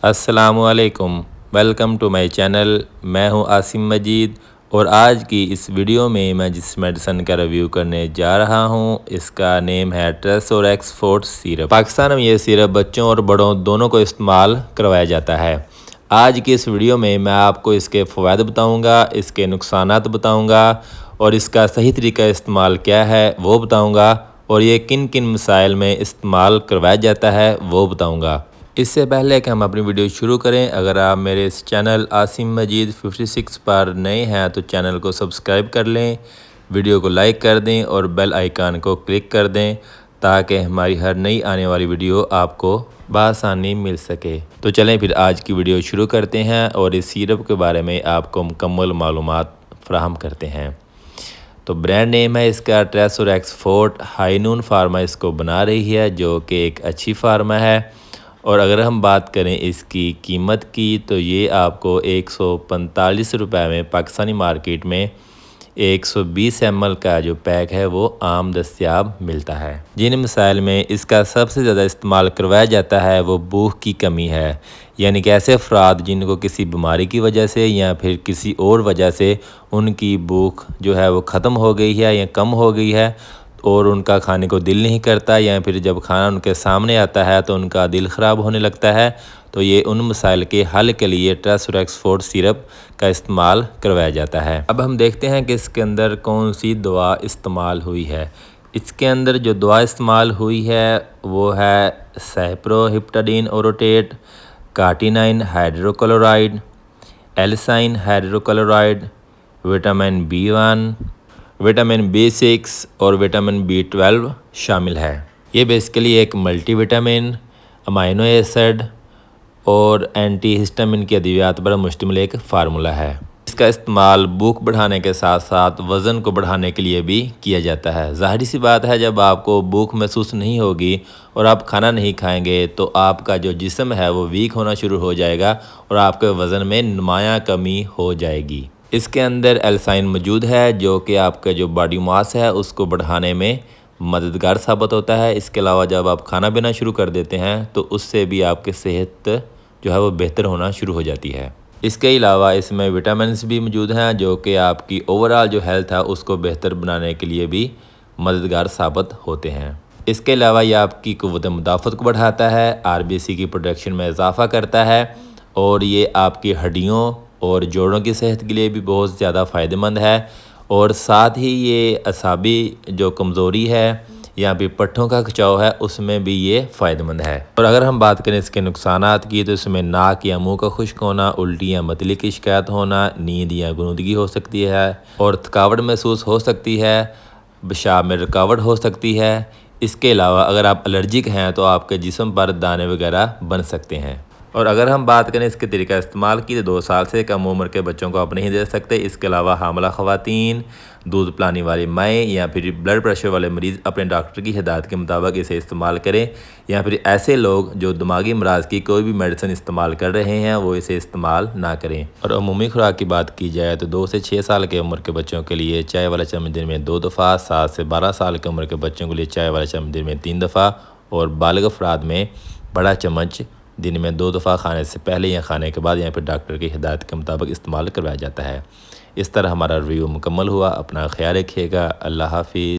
السلام علیکم، welcome to my channel. میں ہوں عاصم مجید اور آج کی اس ویڈیو میں جس میڈیسن کا ریویو کرنے جا رہا ہوں اس کا نیم ہے ٹریسوریکس فورٹ سیرپ۔ پاکستان میں یہ سیرپ بچوں اور بڑوں دونوں کو استعمال کروایا جاتا ہے۔ آج کی اس ویڈیو میں آپ کو اس کے فوائد بتاؤں گا، اس کے نقصانات بتاؤں گا اور اس کا صحیح طریقہ استعمال کیا ہے وہ بتاؤں گا، اور یہ کن کن مسائل میں استعمال کروایا جاتا ہے وہ بتاؤں گا۔ اس سے پہلے کہ ہم اپنی ویڈیو شروع کریں، اگر آپ میرے اس چینل عاصم مجید 56 پر نئے ہیں تو چینل کو سبسکرائب کر لیں، ویڈیو کو لائک کر دیں اور بیل آئیکن کو کلک کر دیں تاکہ ہماری ہر نئی آنے والی ویڈیو آپ کو بآسانی مل سکے۔ تو چلیں پھر آج کی ویڈیو شروع کرتے ہیں اور اس سیرپ کے بارے میں آپ کو مکمل معلومات فراہم کرتے ہیں۔ تو برانڈ نیم ہے اس کا ٹریسوریکس فورٹ۔ ہائی نون فارما اس کو بنا رہی ہے جو کہ ایک اچھی فارما ہے، اور اگر ہم بات کریں اس کی قیمت کی تو یہ آپ کو 145 روپے میں پاکستانی مارکیٹ میں 120 ml کا جو پیک ہے وہ عام دستیاب ملتا ہے۔ جن مسائل میں اس کا سب سے زیادہ استعمال کروایا جاتا ہے وہ بھوک کی کمی ہے، یعنی کہ ایسے افراد جن کو کسی بیماری کی وجہ سے یا پھر کسی اور وجہ سے ان کی بھوک جو ہے وہ ختم ہو گئی ہے یا کم ہو گئی ہے اور ان کا کھانے کو دل نہیں کرتا، یا پھر جب کھانا ان کے سامنے آتا ہے تو ان کا دل خراب ہونے لگتا ہے، تو یہ ان مسائل کے حل کے لیے ٹریسوریکس فورٹ سیرپ کا استعمال کروایا جاتا ہے۔ اب ہم دیکھتے ہیں کہ اس کے اندر کون سی دوا استعمال ہوئی ہے۔ اس کے اندر جو دوا استعمال ہوئی ہے وہ ہے سائپروہیپٹاڈین اوروٹیٹ، کارٹینائن ہائیڈروکلورائڈ، ایلسائن ہائیڈروکلورائڈ، وٹامن B1، وٹامن B6 اور وٹامن B12 شامل ہے۔ یہ بیسیکلی ایک ملٹی وٹامن، امائنو ایسڈ اور اینٹی ہسٹامین کی ادویات پر مشتمل ایک فارمولہ ہے۔ اس کا استعمال بھوک بڑھانے کے ساتھ ساتھ وزن کو بڑھانے کے لیے بھی کیا جاتا ہے۔ ظاہری سی بات ہے، جب آپ کو بھوک محسوس نہیں ہوگی اور آپ کھانا نہیں کھائیں گے تو آپ کا جو جسم ہے وہ ویک ہونا شروع ہو جائے گا اور آپ کے وزن میں نمایاں کمی ہو جائے گی۔ اس کے اندر ایلسائن موجود ہے جو کہ آپ کا جو باڈی ماس ہے اس کو بڑھانے میں مددگار ثابت ہوتا ہے۔ اس کے علاوہ جب آپ کھانا پینا شروع کر دیتے ہیں تو اس سے بھی آپ کی صحت جو ہے وہ بہتر ہونا شروع ہو جاتی ہے۔ اس کے علاوہ اس میں وٹامنز بھی موجود ہیں جو کہ آپ کی اوورآل جو ہیلتھ ہے اس کو بہتر بنانے کے لیے بھی مددگار ثابت ہوتے ہیں۔ اس کے علاوہ یہ آپ کی قوت مدافعت کو بڑھاتا ہے، RBC کی پروڈکشن میں اضافہ کرتا ہے، اور یہ آپ کی ہڈیوں اور جوڑوں کی صحت کے لیے بھی بہت زیادہ فائدہ مند ہے، اور ساتھ ہی یہ اعصابی جو کمزوری ہے یا پھر پٹھوں کا کھچاؤ ہے اس میں بھی یہ فائدہ مند ہے۔ اور اگر ہم بات کریں اس کے نقصانات کی تو اس میں ناک یا منہ کا خشک ہونا، الٹی یا متلی کی شکایت ہونا، نیند یا غنودگی ہو سکتی ہے اور تھکاوٹ محسوس ہو سکتی ہے، پیشاب میں رکاوٹ ہو سکتی ہے۔ اس کے علاوہ اگر آپ الرجک ہیں تو آپ کے جسم پر دانے وغیرہ بن سکتے ہیں۔ اور اگر ہم بات کریں اس کے طریقہ استعمال کی تو 2 سال سے کم عمر کے بچوں کو آپ نہیں دے سکتے۔ اس کے علاوہ حاملہ خواتین، دودھ پلانے والی مائیں یا پھر بلڈ پریشر والے مریض اپنے ڈاکٹر کی ہدایت کے مطابق اسے استعمال کریں، یا پھر ایسے لوگ جو دماغی امراض کی کوئی بھی میڈیسن استعمال کر رہے ہیں وہ اسے استعمال نہ کریں۔ اور عمومی خوراک کی بات کی جائے تو 2 سے 6 سال کی عمر کے بچوں کے لیے چائے والا چمچ دن میں 2 دفعہ، 7 سے 12 سال کی عمر کے بچوں کے لیے چائے والا چمچ دن میں 3 دفعہ، اور بالغ افراد میں بڑا چمچ دن میں 2 دفعہ کھانے سے پہلے یا کھانے کے بعد یا پھر ڈاکٹر کی ہدایت کے مطابق استعمال کروایا جاتا ہے۔ اس طرح ہمارا ریویو مکمل ہوا۔ اپنا خیال رکھیے گا۔ اللہ حافظ۔